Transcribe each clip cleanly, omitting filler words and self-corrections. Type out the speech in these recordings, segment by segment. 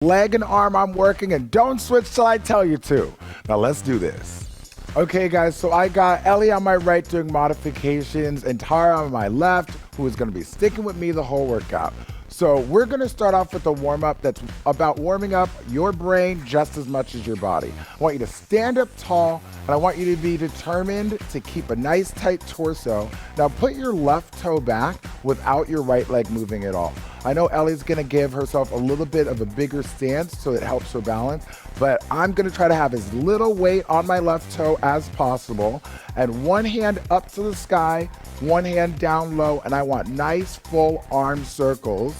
leg and arm I'm working, and don't switch till I tell you to. Now let's do this. Okay guys, so I got Ellie on my right doing modifications and Tarra on my left, who is gonna be sticking with me the whole workout. So we're gonna start off with a warm-up that's about warming up your brain just as much as your body. I want you to stand up tall, and I want you to be determined to keep a nice tight torso. Now put your left toe back without your right leg moving at all. I know Ellie's gonna give herself a little bit of a bigger stance so it helps her balance, but I'm gonna try to have as little weight on my left toe as possible, and one hand up to the sky, one hand down low, and I want nice full arm circles.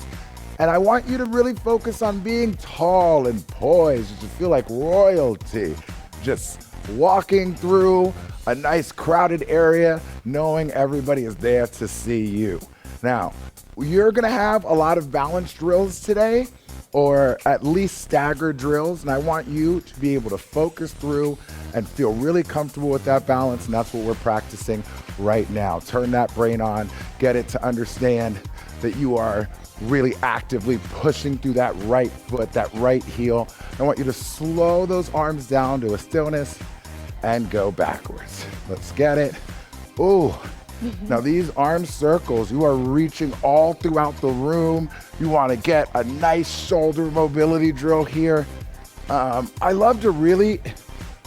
And I want you to really focus on being tall and poised. You should feel like royalty. Just walking through a nice crowded area, knowing everybody is there to see you. Now, you're gonna have a lot of balance drills today, or at least staggered drills, and I want you to be able to focus through and feel really comfortable with that balance, and that's what we're practicing right now. Turn that brain on, get it to understand that you are really actively pushing through that right foot, that right heel. I want you to slow those arms down to a stillness and go backwards. Let's get it. Ooh. Now these arm circles, you are reaching all throughout the room. You want to get a nice shoulder mobility drill here. I love to really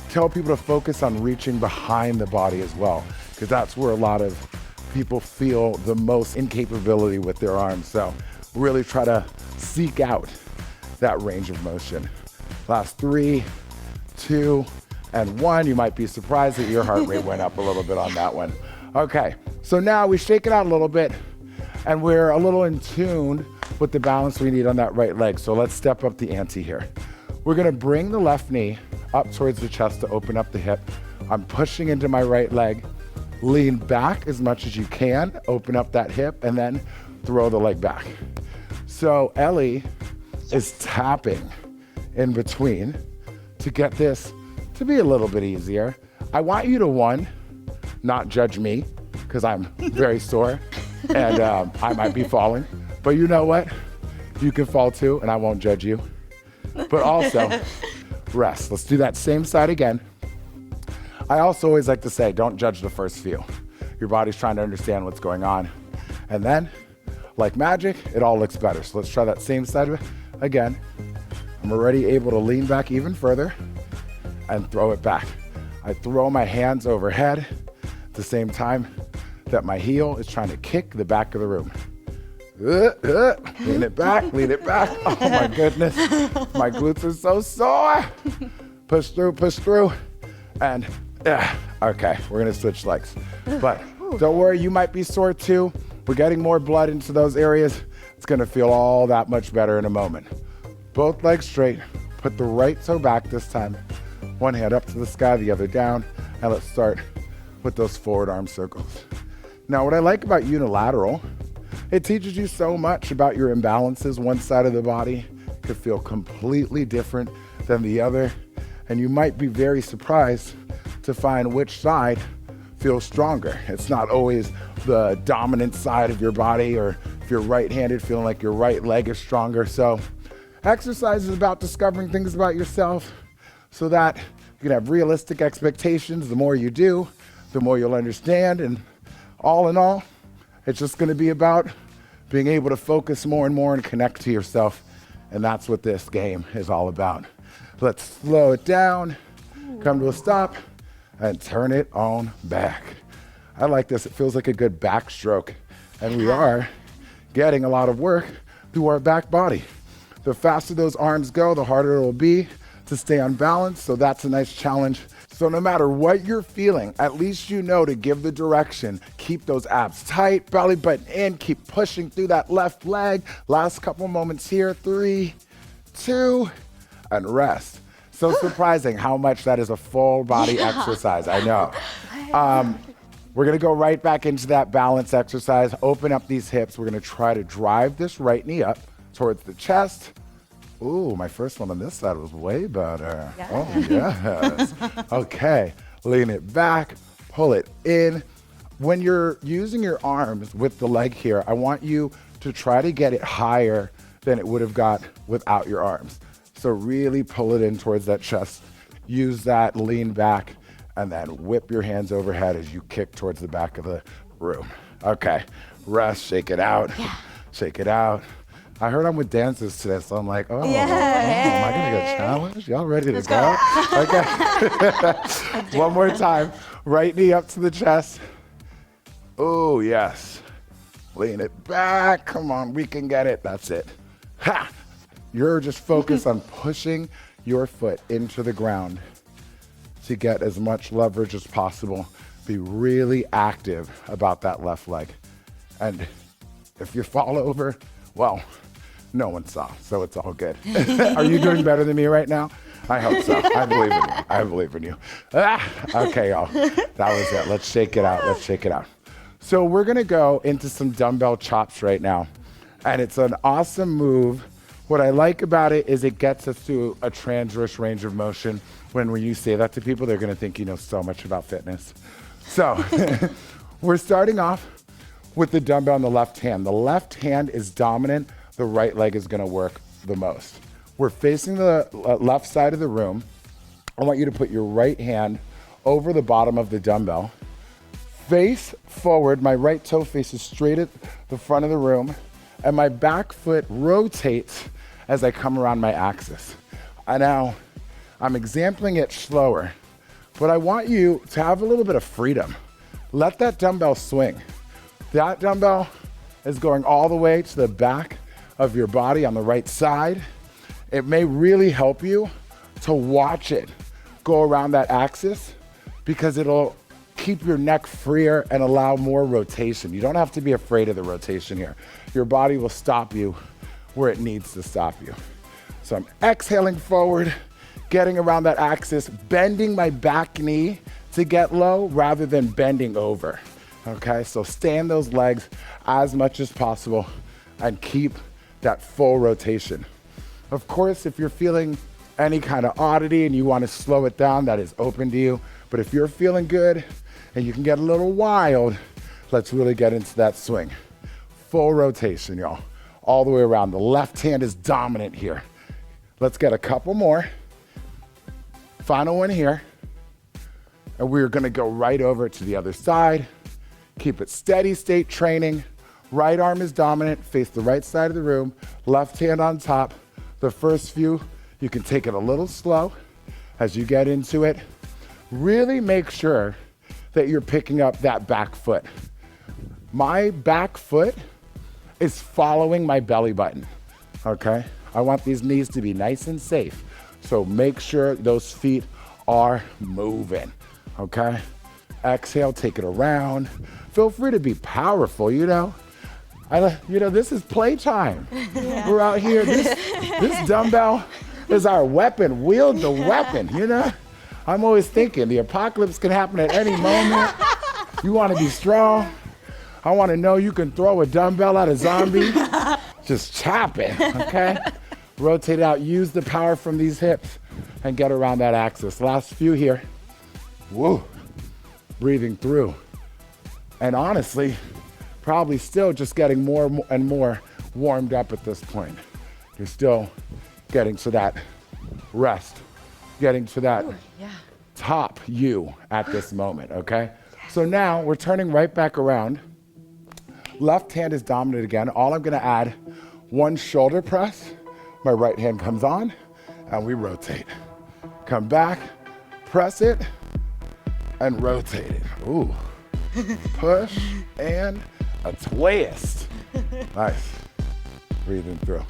tell people to focus on reaching behind the body as well, because that's where a lot of people feel the most incapability with their arms. So really try to seek out that range of motion. Last 3, 2, and 1. You might be surprised that your heart rate went up a little bit on that one. Okay, so now we shake it out a little bit, and we're a little in tune with the balance we need on that right leg. So let's step up the ante here. We're gonna bring the left knee up towards the chest to open up the hip. I'm pushing into my right leg. Lean back as much as you can, open up that hip, and then throw the leg back. So Ellie is tapping in between to get this to be a little bit easier. I want you to, not judge me, because I'm very sore and I might be falling, but you know what? You can fall too, and I won't judge you. But also, rest. Let's do that same side again. I also always like to say, don't judge the first few. Your body's trying to understand what's going on. And then, like magic, it all looks better. So let's try that same side again. I'm already able to lean back even further and throw it back. I throw my hands overhead at the same time that my heel is trying to kick the back of the room. Lean it back, lean it back. Oh my goodness, my glutes are so sore. Push through, and okay, we're gonna switch legs. But don't worry, you might be sore too. We're getting more blood into those areas. It's gonna feel all that much better in a moment. Both legs straight, put the right toe back this time. One hand up to the sky, the other down, and let's start with those forward arm circles. Now, what I like about unilateral, it teaches you so much about your imbalances. One side of the body could feel completely different than the other, and you might be very surprised to find which side feels stronger. It's not always the dominant side of your body, or if you're right-handed, feeling like your right leg is stronger. So exercise is about discovering things about yourself so that you can have realistic expectations. The more you do, the more you'll understand. And all in all, it's just gonna be about being able to focus more and more and connect to yourself. And that's what this game is all about. Let's slow it down, come to a stop, and turn it on back. I like this. It feels like a good backstroke. And we are getting a lot of work through our back body. The faster those arms go, the harder it will be to stay on balance. So that's a nice challenge. So no matter what you're feeling, at least you know to give the direction. Keep those abs tight, belly button in, keep pushing through that left leg. Last couple moments here, 3, 2, and rest. So surprising how much that is a full body exercise, I know. We're gonna go right back into that balance exercise. Open up these hips. We're gonna try to drive this right knee up towards the chest. Ooh, my first one on this side was way better. Yes. Oh, yes. Okay, lean it back, pull it in. When you're using your arms with the leg here, I want you to try to get it higher than it would have got without your arms. So really pull it in towards that chest. Use that, lean back, and then whip your hands overhead as you kick towards the back of the room. Okay, rest, shake it out, shake it out. I heard I'm with dancers today, so I'm like, am I gonna get challenged? Y'all ready to go? Okay. One more time. Right knee up to the chest. Oh, yes. Lean it back. Come on, we can get it. That's it. Ha! You're just focused on pushing your foot into the ground to get as much leverage as possible. Be really active about that left leg. And if you fall over, well, no one saw, so it's all good. Are you doing better than me right now? I hope so. I believe in you. I believe in you. Okay, y'all. That was it. Let's shake it out. Let's shake it out. So we're going to go into some dumbbell chops right now. And it's an awesome move. What I like about it is it gets us to a transverse range of motion. When you say that to people, they're going to think you know so much about fitness. So we're starting off with the dumbbell in the left hand. The left hand is dominant. The right leg is gonna work the most. We're facing the left side of the room. I want you to put your right hand over the bottom of the dumbbell. Face forward, my right toe faces straight at the front of the room, and my back foot rotates as I come around my axis. Now, I'm exempling it slower, but I want you to have a little bit of freedom. Let that dumbbell swing. That dumbbell is going all the way to the back of your body on the right side. It may really help you to watch it go around that axis because it'll keep your neck freer and allow more rotation. You don't have to be afraid of the rotation here. Your body will stop you where it needs to stop you. So I'm exhaling forward, getting around that axis, bending my back knee to get low rather than bending over. Okay, so stay in those legs as much as possible and keep that full rotation. Of course, if you're feeling any kind of oddity and you want to slow it down, that is open to you. But if you're feeling good and you can get a little wild, let's really get into that swing. Full rotation, y'all, all the way around. The left hand is dominant here. Let's get a couple more. Final one here. And we're gonna go right over to the other side. Keep it steady state training. Right arm is dominant, face the right side of the room, left hand on top. The first few, you can take it a little slow as you get into it. Really make sure that you're picking up that back foot. My back foot is following my belly button, okay? I want these knees to be nice and safe. So make sure those feet are moving, okay? Exhale, take it around. Feel free to be powerful, you know? This is playtime. Yeah. We're out here. This dumbbell is our weapon. Wield the weapon, you know? I'm always thinking the apocalypse can happen at any moment. You want to be strong? I want to know you can throw a dumbbell at a zombie. Just chop it, okay? Rotate out. Use the power from these hips and get around that axis. Last few here. Woo. Breathing through. And honestly, probably still just getting more and more warmed up at this point. You're still getting to that rest, getting to that top you at this moment, okay? So now we're turning right back around. Left hand is dominant again. All I'm gonna add, one shoulder press. My right hand comes on and we rotate. Come back, press it, and rotate it. Ooh, push and a twist. Nice. Breathing through.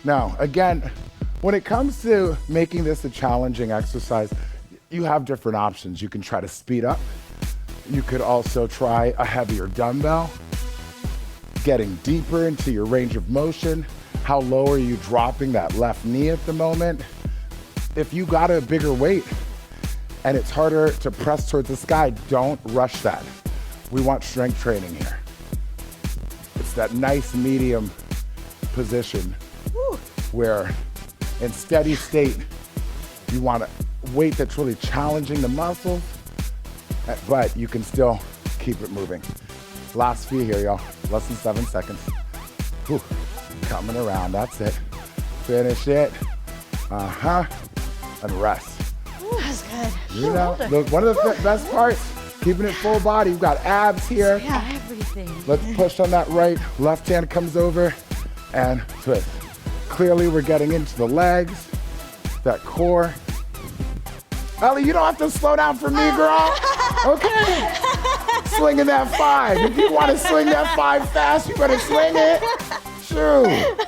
Now, again, when it comes to making this a challenging exercise, you have different options. You can try to speed up. You could also try a heavier dumbbell, getting deeper into your range of motion. How low are you dropping that left knee at the moment? If you got a bigger weight and it's harder to press towards the sky, don't rush that. We want strength training here. It's that nice medium position where in steady state, you want a weight that's really challenging the muscles, but you can still keep it moving. Last few here, y'all. Less than 7 seconds. Whew. Coming around, that's it. Finish it. And rest. That's good. You know, look, one of the best parts, keeping it full body. You've got abs here. Yeah, everything. Let's push on that right. Left hand comes over and twist. Clearly, we're getting into the legs, that core. Ellie, you don't have to slow down for me, girl. Okay. Swinging that 5. If you want to swing that 5 fast, you better swing it. Shoot.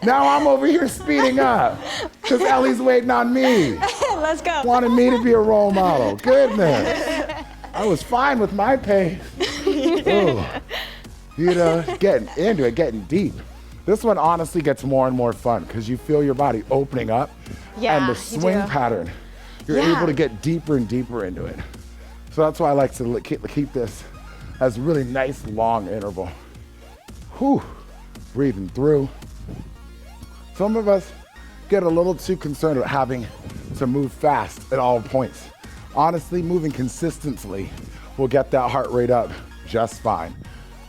Now I'm over here speeding up because Ellie's waiting on me. Let's go. Wanted me to be a role model. Goodness. I was fine with my pace. Ooh. You know, getting into it, getting deep. This one honestly gets more and more fun because you feel your body opening up and the swing pattern. You're able to get deeper and deeper into it. So that's why I like to keep this as a really nice long interval. Whew. Breathing through. Some of us get a little too concerned with having to move fast at all points. Honestly, moving consistently will get that heart rate up just fine.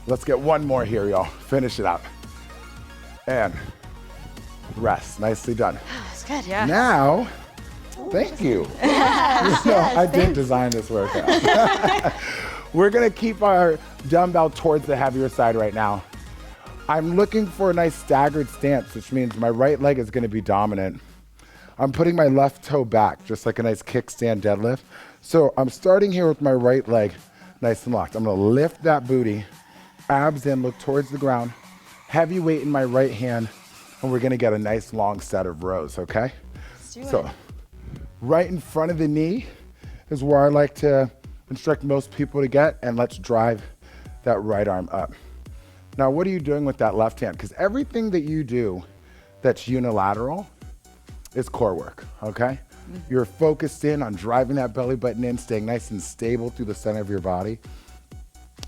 Let's get one more here, y'all. Finish it up. And rest. Nicely done. That's good, yeah. Now, thank you. I did design this workout. We're gonna keep our dumbbell towards the heavier side right now. I'm looking for a nice staggered stance, which means my right leg is gonna be dominant. I'm putting my left toe back, just like a nice kickstand deadlift. So I'm starting here with my right leg nice and locked. I'm gonna lift that booty, abs in, look towards the ground, heavy weight in my right hand, and we're gonna get a nice long set of rows, okay? Let's do it. So, right in front of the knee is where I like to instruct most people to get, and let's drive that right arm up. Now, what are you doing with that left hand? Because everything that you do that's unilateral is core work, okay? You're focused in on driving that belly button in, staying nice and stable through the center of your body,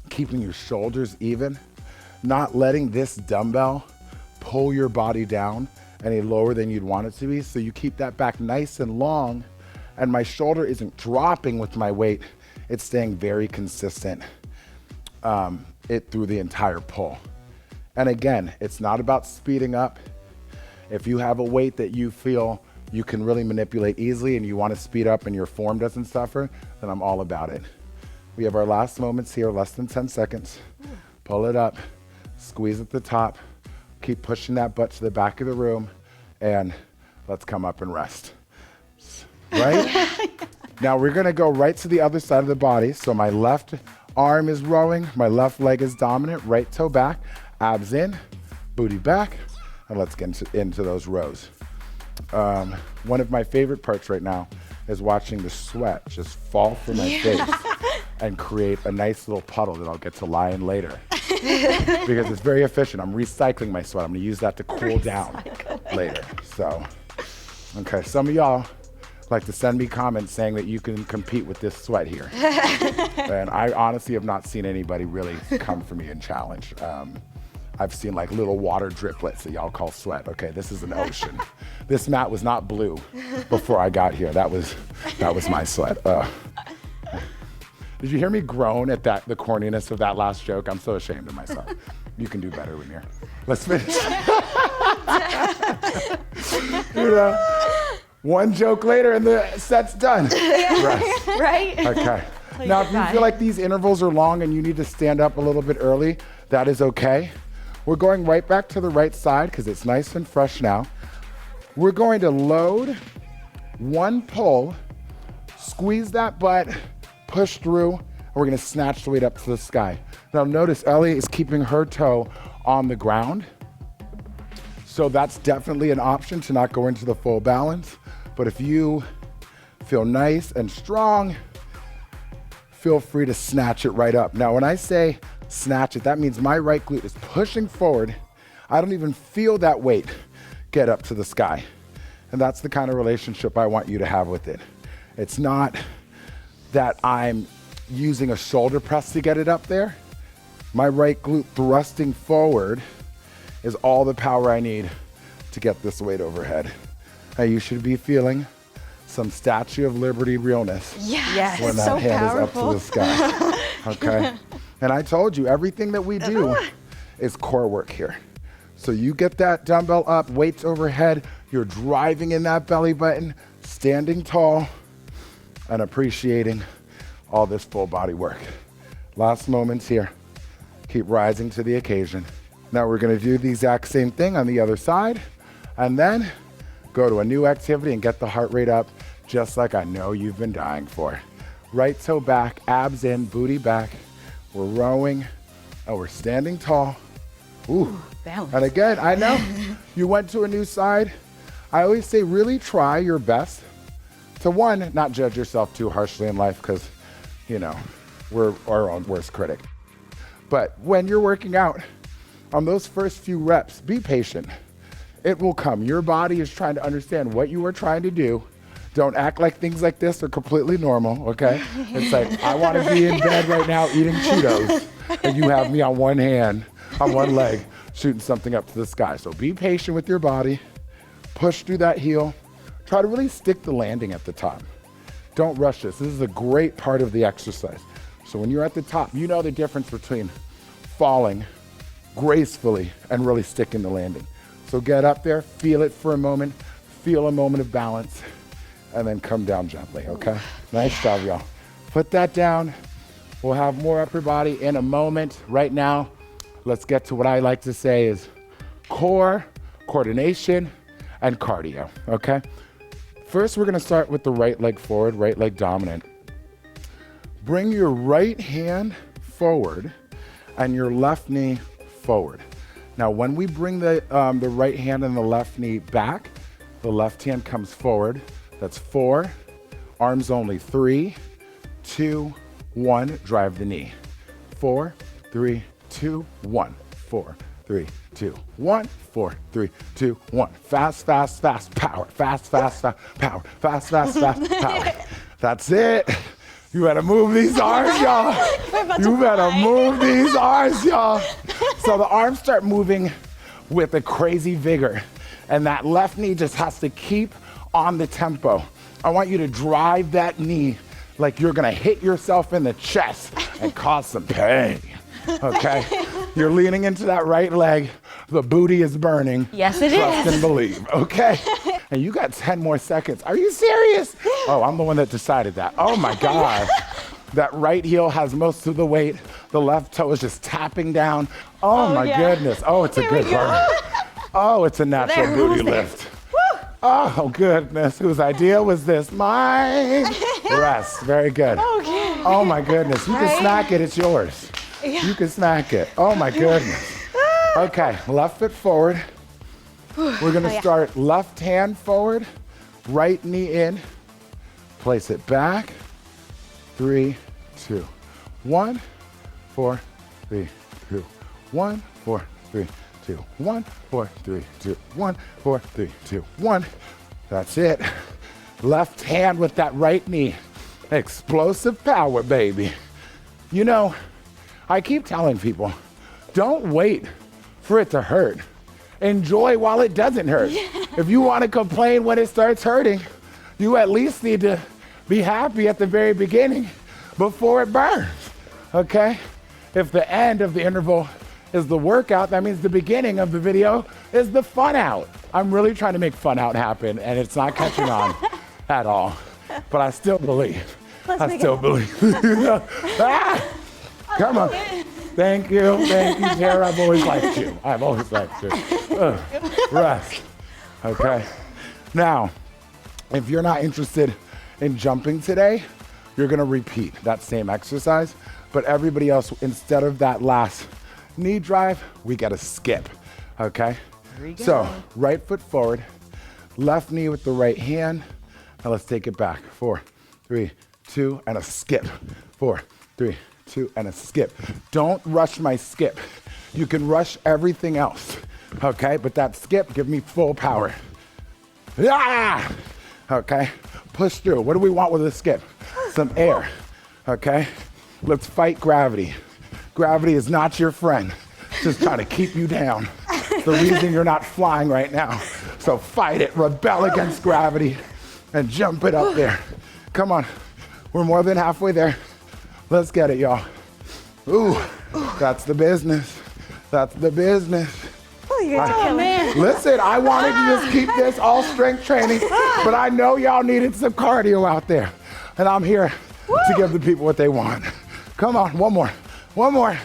keeping your shoulders even, not letting this dumbbell pull your body down any lower than you'd want it to be. So you keep that back nice and long, and my shoulder isn't dropping with my weight. It's staying very consistent through the entire pull. And again, it's not about speeding up. If you have a weight that you feel you can really manipulate easily and you want to speed up and your form doesn't suffer, then I'm all about it. We have our last moments here, less than 10 seconds. Pull it up, squeeze at the top, keep pushing that butt to the back of the room, and let's come up and rest. Right? Now we're gonna go right to the other side of the body. So my left arm is rowing, my left leg is dominant, right toe back, abs in, booty back, and let's get into those rows. One of my favorite parts right now is watching the sweat just fall from my face and create a nice little puddle that I'll get to lie in later. Because it's very efficient. I'm recycling my sweat. I'm gonna use that to cool down later. So, okay, some of y'all like to send me comments saying that you can compete with this sweat here. And I honestly have not seen anybody really come for me and challenge. I've seen like little water driplets that y'all call sweat. Okay, this is an ocean. This mat was not blue before I got here. That was my sweat. Did you hear me groan at the corniness of that last joke? I'm so ashamed of myself. You can do better, Raneir. Let's finish. You know, one joke later and the set's done. Rest. Right? Okay. Now, if you feel like these intervals are long and you need to stand up a little bit early, that is okay. We're going right back to the right side because it's nice and fresh now. We're going to load, one pull, squeeze that butt, push through, and we're gonna snatch the weight up to the sky. Now notice Ellie is keeping her toe on the ground. So that's definitely an option to not go into the full balance. But if you feel nice and strong, feel free to snatch it right up. Now when I say snatch it, that means my right glute is pushing forward. I don't even feel that weight get up to the sky. And that's the kind of relationship I want you to have with it. It's not that I'm using a shoulder press to get it up there. My right glute thrusting forward is all the power I need to get this weight overhead. Now you should be feeling some Statue of Liberty realness when that hand is up to the sky. Okay? And I told you, everything that we do is core work here. So you get that dumbbell up, weights overhead, You're driving in that belly button, standing tall, and appreciating all this full body work. Last moments here. Keep rising to the occasion. Now we're gonna do the exact same thing on the other side, and then go to a new activity and get the heart rate up, just like I know you've been dying for. Right toe back, abs in, booty back. We're rowing, and we're standing tall. Ooh. Balance. And again, I know you went to a new side. I always say really try your best to, one, not judge yourself too harshly in life, because, you know, we're our own worst critic. But when you're working out, on those first few reps, be patient. It will come. Your body is trying to understand what you are trying to do. Don't act like things like this are completely normal, okay? It's like, I want to be in bed right now eating Cheetos, and you have me on one hand, on one leg, shooting something up to the sky. So be patient with your body. Push through that heel. Try to really stick the landing at the top. Don't rush this. This is a great part of the exercise. So when you're at the top, you know the difference between falling gracefully and really sticking the landing. So get up there, feel it for a moment, feel a moment of balance, and then come down gently, okay? Nice job, y'all. Put that down. We'll have more upper body in a moment. Right now, let's get to what I like to say is core, coordination, and cardio, okay? First, we're gonna start with the right leg forward, right leg dominant. Bring your right hand forward and your left knee forward. Now, when we bring the right hand and the left knee back, the left hand comes forward. That's 4, arms only, 3, 2, 1, drive the knee. 4, 3, 2, 1, 4, 3, 2, 1, 4, 3, 2, 1. Fast, fast, fast, power. Fast, fast, fast, power. Fast, fast, fast, power. That's it. You better move these arms, y'all. You better move these arms, y'all. So the arms start moving with a crazy vigor, and that left knee just has to keep on the tempo. I want you to drive that knee like you're gonna hit yourself in the chest and cause some pain, okay? You're leaning into that right leg. The booty is burning. Yes, it Trust is. and believe, okay? And you got 10 more seconds. Are you serious? Oh, I'm the one that decided that. Oh my God. That right heel has most of the weight. The left toe is just tapping down. Oh my goodness. Oh, it's a good burn. Oh, it's a natural There, booty almost there. lift. Oh goodness, whose idea was this? Mine. Rest, very good. Okay. Oh my goodness, you can snack it, it's yours. You can snack it. Oh my goodness. Okay, left foot forward. We're gonna start left hand forward, right knee in, place it back. 3, 2, 1, 4, 3, 2, 1, 4, 3, 2, 1, 4, 3, 2, 1, 4, 3, 2, 1. That's it. Left hand with that right knee. Explosive power, baby. You know, I keep telling people, don't wait for it to hurt. Enjoy while it doesn't hurt. If you want to complain when it starts hurting, you at least need to be happy at the very beginning before it burns, okay? If the end of the interval is the workout, that means the beginning of the video is the fun out. I'm really trying to make fun out happen, and it's not catching on at all. But I still believe. I still believe. Ah! Come on. Thank you, Tara. I've always liked you. I've always liked you. Rest. Okay. Now, if you're not interested in jumping today, you're gonna repeat that same exercise, but everybody else, instead of that last knee drive, we gotta skip, okay? So, right foot forward, left knee with the right hand. Now let's take it back. 4, 3, 2, and a skip. 4, 3, 2, and a skip. Don't rush my skip. You can rush everything else, okay? But that skip, give me full power. Ah! Okay, push through. What do we want with a skip? Some air, okay? Let's fight gravity. Gravity is not your friend. It's just trying to keep you down. It's the reason you're not flying right now. So fight it, rebel against gravity, and jump it up there. Come on, we're more than halfway there. Let's get it, y'all. Ooh, that's the business. That's the business. you get to kill it. Listen, I wanted to just keep this all strength training, but I know y'all needed some cardio out there. And I'm here to give the people what they want. Come on, one more.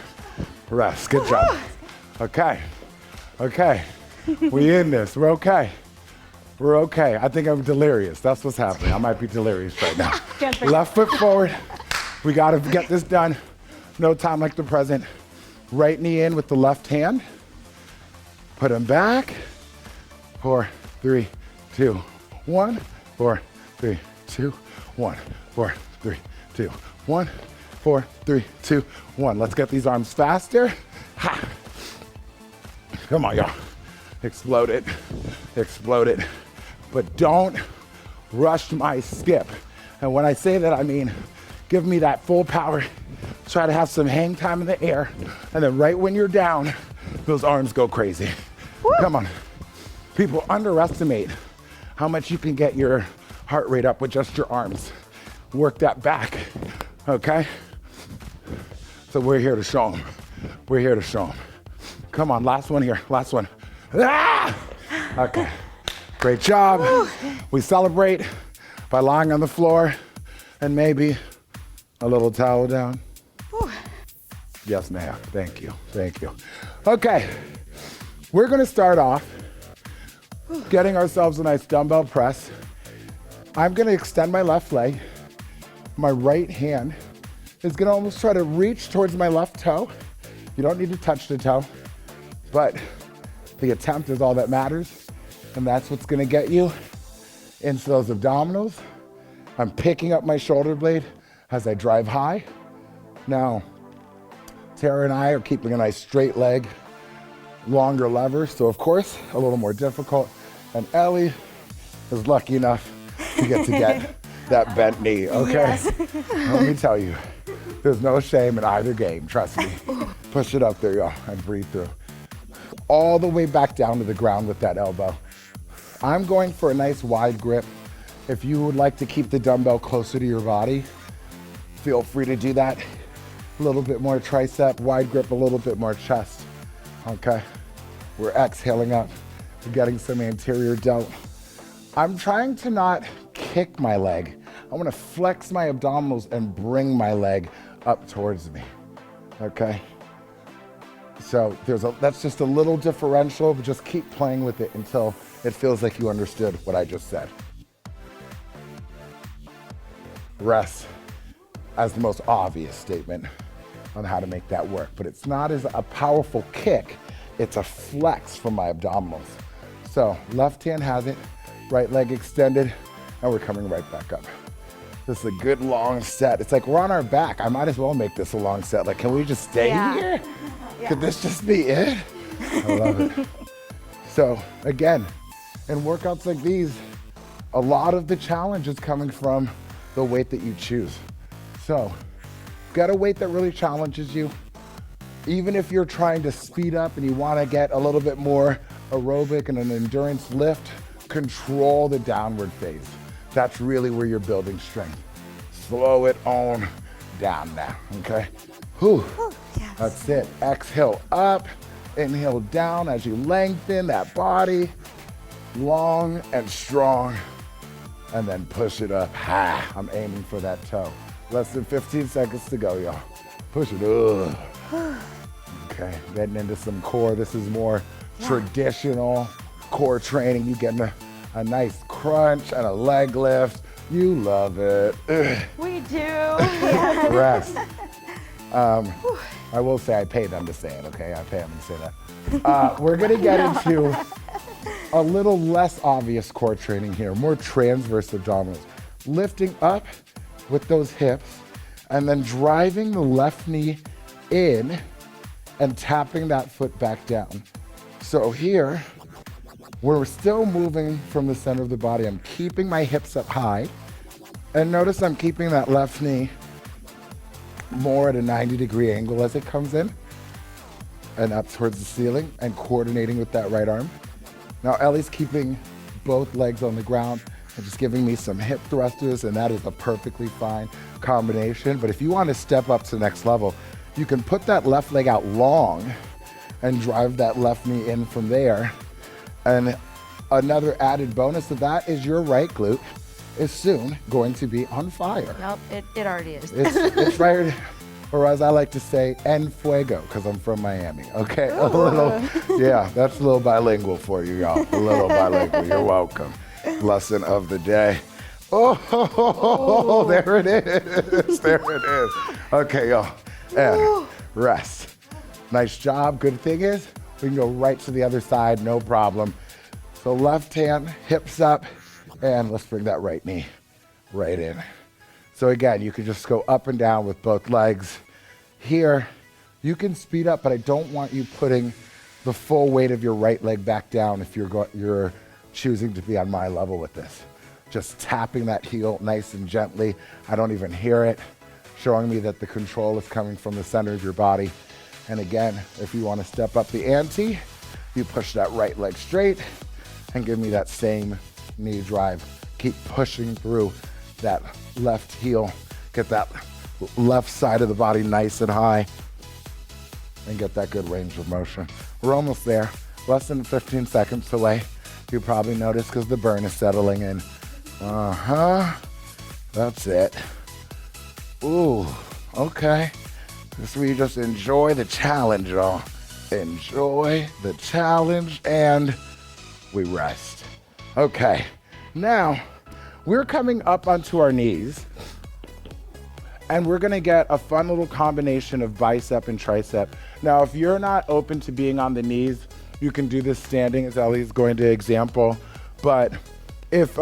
Rest, good job. Okay, we in this, we're okay. I think I'm delirious, that's what's happening. I might be delirious right now. Left foot forward, we gotta get this done. No time like the present. Right knee in with the left hand. Put him back. 4, 3, 2, 1. 4, 3, 2, 1. 4, 3, 2, 1. 4, 3, 2, 1. Let's get these arms faster. Ha. Come on, y'all. Explode it. But don't rush my skip. And when I say that, I mean, give me that full power. Try to have some hang time in the air. And then right when you're down, those arms go crazy. Woo. Come on. People underestimate how much you can get your heart rate up with just your arms. Work that back, okay? So we're here to show them. Come on, last one here, last one. Ah! Okay, great job. Woo. We celebrate by lying on the floor and maybe a little towel down. Woo. Yes, ma'am, thank you. Okay, we're gonna start off getting ourselves a nice dumbbell press. I'm gonna extend my left leg. My right hand is gonna almost try to reach towards my left toe. You don't need to touch the toe, but the attempt is all that matters, and that's what's gonna get you into those abdominals. I'm picking up my shoulder blade as I drive high. Now, Tarra and I are keeping a nice straight leg, longer lever, so of course, a little more difficult. And Ellie is lucky enough to get that bent knee, okay? Yes. Let me tell you, there's no shame in either game, trust me. Push it up there, y'all, and breathe through. All the way back down to the ground with that elbow. I'm going for a nice wide grip. If you would like to keep the dumbbell closer to your body, feel free to do that. A little bit more tricep, wide grip, a little bit more chest, okay? We're exhaling up. We're getting some anterior delt. I'm trying to not kick my leg. I want to flex my abdominals and bring my leg up towards me, okay? So that's just a little differential, but just keep playing with it until it feels like you understood what I just said. Rest as the most obvious statement on how to make that work, but it's not as a powerful kick, it's a flex from my abdominals. So left hand has it, right leg extended, and we're coming right back up. This is a good long set. It's like we're on our back. I might as well make this a long set. Like, can we just stay here? Yeah. Could this just be it? I love it. So again, in workouts like these, a lot of the challenge is coming from the weight that you choose. So get a weight that really challenges you. Even if you're trying to speed up and you want to get a little bit more aerobic and an endurance lift, control the downward phase. That's really where you're building strength. Slow it on down now, okay? Whew. Ooh, yes. That's it. Exhale up, inhale down as you lengthen that body, long and strong, and then push it up. Ha, I'm aiming for that toe. Less than 15 seconds to go, y'all. Push it up. Okay, getting into some core. This is more traditional core training. You getting a nice crunch and a leg lift. You love it. We do. Rest. I will say I pay them to say it, okay? I pay them to say that. We're gonna get into a little less obvious core training here, more transverse abdominals. Lifting up with those hips and then driving the left knee in and tapping that foot back down. So here, we're still moving from the center of the body. I'm keeping my hips up high. And notice I'm keeping that left knee more at a 90-degree angle as it comes in and up towards the ceiling and coordinating with that right arm. Now Ellie's keeping both legs on the ground and just giving me some hip thrusters, and that is a perfectly fine combination. But if you want to step up to the next level, you can put that left leg out long and drive that left knee in from there. And another added bonus of that is your right glute is soon going to be on fire. Yep, it already is. It's right, or as I like to say, en fuego, because I'm from Miami, okay? A little, yeah, that's a little bilingual for you, y'all. A little bilingual, you're welcome. Lesson of the day. Oh, there it is, there it is. Okay, y'all, and rest. Nice job. Good thing is, we can go right to the other side, no problem. So left hand, hips up, and let's bring that right knee right in. So again, you can just go up and down with both legs. Here, you can speed up, but I don't want you putting the full weight of your right leg back down if you're choosing to be on my level with this. Just tapping that heel nice and gently. I don't even hear it, showing me that the control is coming from the center of your body. And again, if you want to step up the ante, you push that right leg straight and give me that same knee drive. Keep pushing through that left heel. Get that left side of the body nice and high and get that good range of motion. We're almost there. Less than 15 seconds away. You probably noticed because the burn is settling in. That's it. Ooh, okay. This is where you just enjoy the challenge, y'all. Enjoy the challenge, and we rest. Okay, now we're coming up onto our knees, and we're gonna get a fun little combination of bicep and tricep. Now, if you're not open to being on the knees, you can do this standing, as Ellie's going to example. But if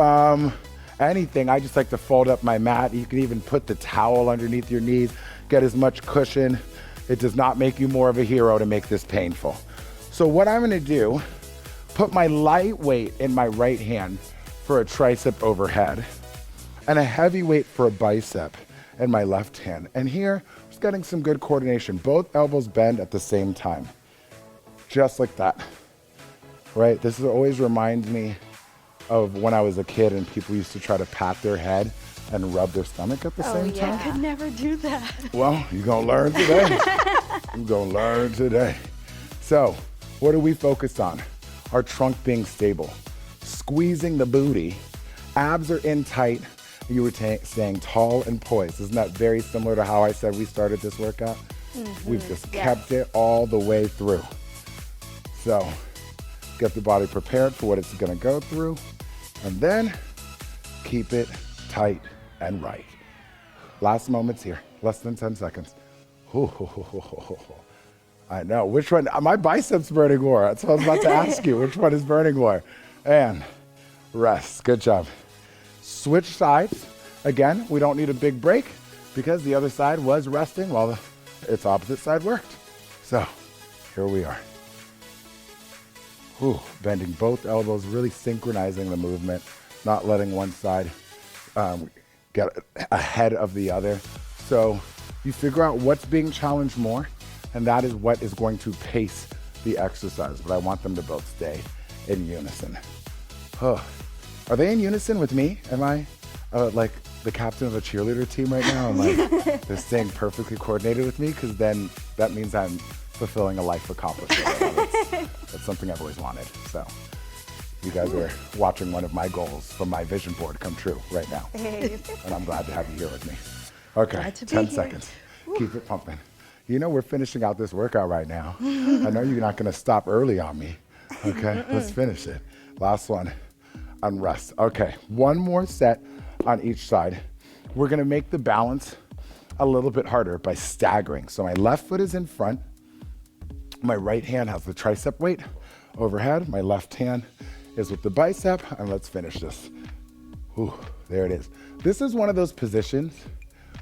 anything, I just like to fold up my mat. You can even put the towel underneath your knees. Get as much cushion. It does not make you more of a hero to make this painful. So what I'm gonna do, put my light weight in my right hand for a tricep overhead and a heavy weight for a bicep in my left hand. And here, just getting some good coordination. Both elbows bend at the same time, just like that, right? This always reminds me of when I was a kid and people used to try to pat their head and rub their stomach at the same time. I could never do that. Well, you're gonna learn today. You're gonna learn today. So, what are we focused on? Our trunk being stable, squeezing the booty, abs are in tight, you were staying tall and poised. Isn't that very similar to how I said we started this workout? We've just kept it all the way through. So, get the body prepared for what it's gonna go through, and then keep it tight and right. Last moments here, less than 10 seconds. I know, which one? My biceps burning more. That's what I was about to ask you. Which one is burning more? And rest, good job. Switch sides. Again, we don't need a big break because the other side was resting while its opposite side worked. So here we are. Bending both elbows, really synchronizing the movement, not letting one side get ahead of the other. So you figure out what's being challenged more, and that is what is going to pace the exercise. But I want them to both stay in unison. Are they in unison with me? Am I like the captain of a cheerleader team right now? I'm like, they're staying perfectly coordinated with me, because then that means I'm fulfilling a life accomplishment. That's something I've always wanted. So you guys are watching one of my goals from my vision board come true right now. And I'm glad to have you here with me. Okay, 10 seconds. Keep it pumping. You know we're finishing out this workout right now. I know you're not gonna stop early on me. Okay, let's finish it. Last one on rest. Okay, one more set on each side. We're gonna make the balance a little bit harder by staggering. So my left foot is in front. My right hand has the tricep weight overhead. My left hand is with the bicep, and let's finish this. There it is. This is one of those positions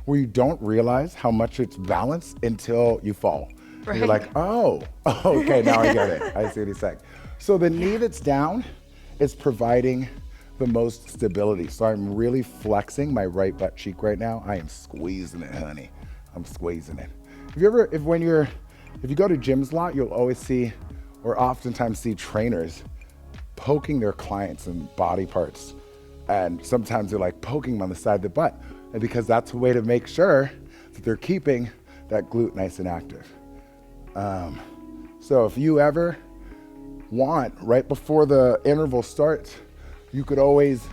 where you don't realize how much it's balanced until you fall. Right. You're like, oh, okay, now I get it. I see what he's saying. So the knee that's down is providing the most stability. So I'm really flexing my right butt cheek right now. I am squeezing it, honey. I'm squeezing it. If you go to gyms a lot, you'll always see, or oftentimes see, trainers poking their clients in body parts. And sometimes they're like poking them on the side of the butt. And because that's a way to make sure that they're keeping that glute nice and active. So if you ever want, right before the interval starts, you could always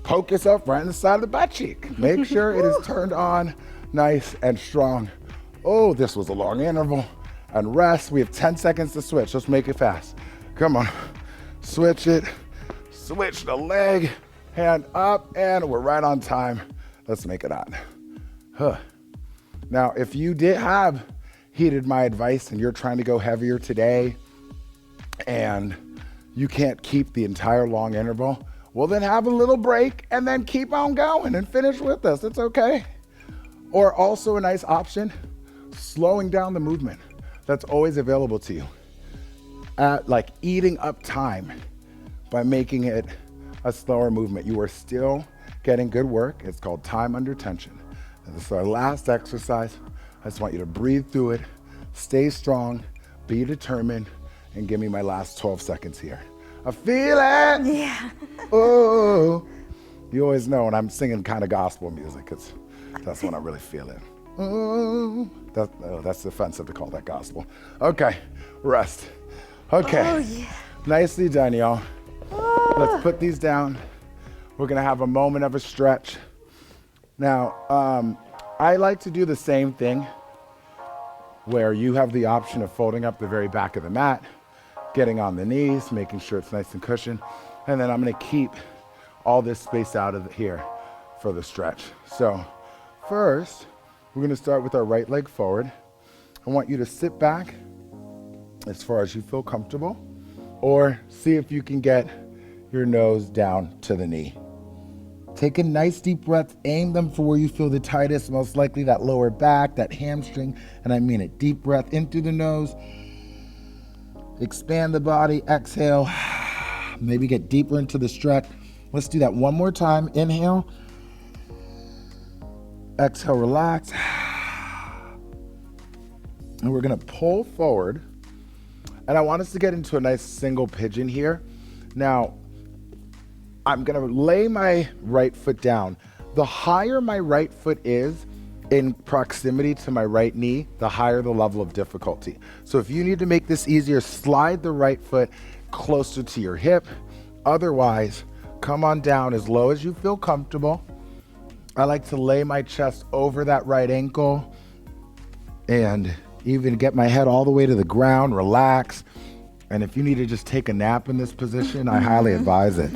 poke yourself right in the side of the butt cheek. Make sure it is turned on nice and strong. Oh, this was a long interval. And rest, we have 10 seconds to switch. Let's make it fast. Come on, switch it, switch the leg, hand up, and we're right on time. Let's make it on. Huh. Now, if you did have heeded my advice and you're trying to go heavier today and you can't keep the entire long interval, well then have a little break and then keep on going and finish with us. It's okay. Or also a nice option, slowing down the movement. That's always available to you. Like eating up time by making it a slower movement. You are still getting good work. It's called time under tension. And this is our last exercise. I just want you to breathe through it, stay strong, be determined, and give me my last 12 seconds here. I feel it. Yeah. Oh, you always know when I'm singing kind of gospel music, that's when I really feel it. Oh, that's offensive to call that gospel. Okay, rest. Okay, Oh, yeah. Nicely done, y'all. Let's put these down. We're gonna have a moment of a stretch. Now, I like to do the same thing where you have the option of folding up the very back of the mat, getting on the knees, making sure it's nice and cushioned, and then I'm gonna keep all this space out of here for the stretch. So first, we're gonna start with our right leg forward. I want you to sit back as far as you feel comfortable, or see if you can get your nose down to the knee. Take a nice deep breath, aim them for where you feel the tightest, most likely that lower back, that hamstring, and I mean it. Deep breath in through the nose, expand the body, exhale, maybe get deeper into the stretch. Let's do that one more time. Inhale, exhale, relax. And we're gonna pull forward. And I want us to get into a nice single pigeon here. Now, I'm gonna lay my right foot down. The higher my right foot is in proximity to my right knee, the higher the level of difficulty. So if you need to make this easier, slide the right foot closer to your hip. Otherwise, come on down as low as you feel comfortable. I like to lay my chest over that right ankle and even get my head all the way to the ground, relax. And if you need to just take a nap in this position, I highly advise it.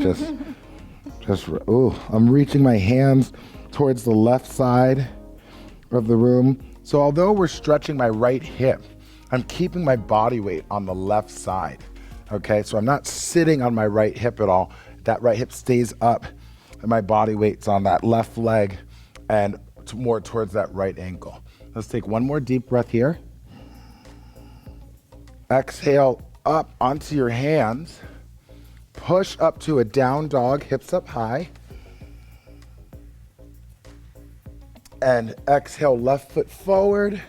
I'm reaching my hands towards the left side of the room. So although we're stretching my right hip, I'm keeping my body weight on the left side. Okay, so I'm not sitting on my right hip at all. That right hip stays up and my body weight's on that left leg and more towards that right ankle. Let's take one more deep breath here. Exhale up onto your hands. Push up to a down dog, hips up high. And exhale, left foot forward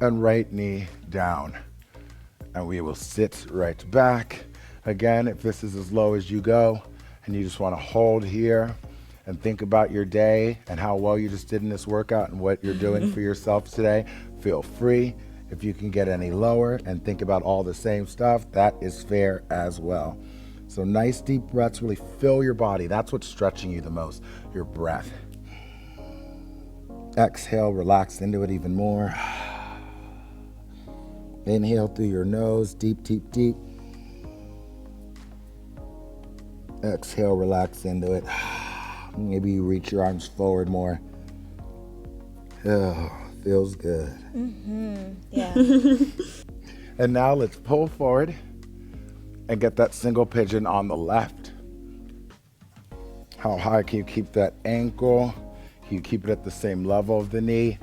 and right knee down. And we will sit right back. Again, if this is as low as you go and you just want to hold here and think about your day and how well you just did in this workout and what you're doing for yourself today, feel free. If you can get any lower and think about all the same stuff, that is fair as well. So nice deep breaths, really fill your body. That's what's stretching you the most, your breath. Exhale, relax into it even more. Inhale through your nose, deep, deep, deep. Exhale, relax into it. Maybe you reach your arms forward more. Oh, feels good. Mm-hmm. Yeah. And now let's pull forward and get that single pigeon on the left. How high can you keep that ankle? Can you keep it at the same level of the knee?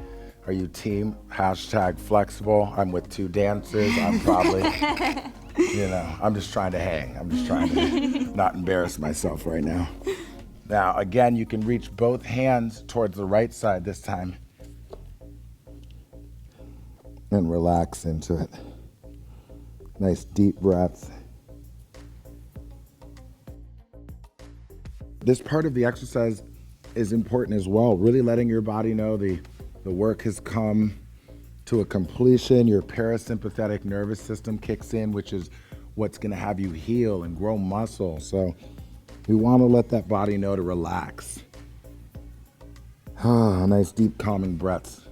Are you team #flexible? I'm with two dancers. I'm probably, I'm just trying to hang. I'm just trying to not embarrass myself right now. Now, again, you can reach both hands towards the right side this time. And relax into it. Nice deep breaths. This part of the exercise is important as well, really letting your body know the work has come to a completion. Your parasympathetic nervous system kicks in, which is what's going to have you heal and grow muscle. So we want to let that body know to relax. Nice deep calming breaths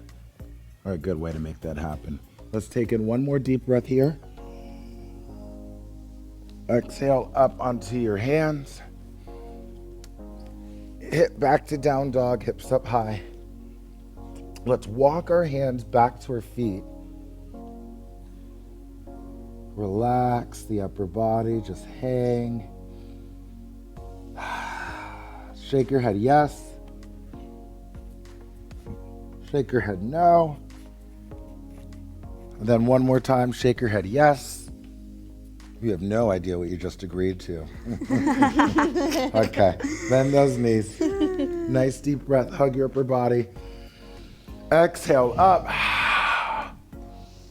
are a good way to make that happen. Let's take in one more deep breath here. Exhale up onto your hands. Hip back to down dog, hips up high. Let's walk our hands back to our feet. Relax the upper body, just hang. Shake your head yes. Shake your head no. And then one more time, shake your head yes. You have no idea what you just agreed to. Okay, bend those knees. Nice deep breath, hug your upper body. Exhale up.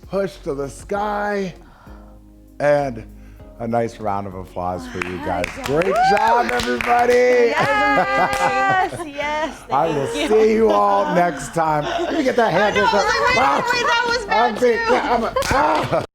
Push to the sky. And a nice round of applause for you guys. Great job, everybody. Yes, yes. I will see you all next time. Let me get that hand. Wait, that was bad too.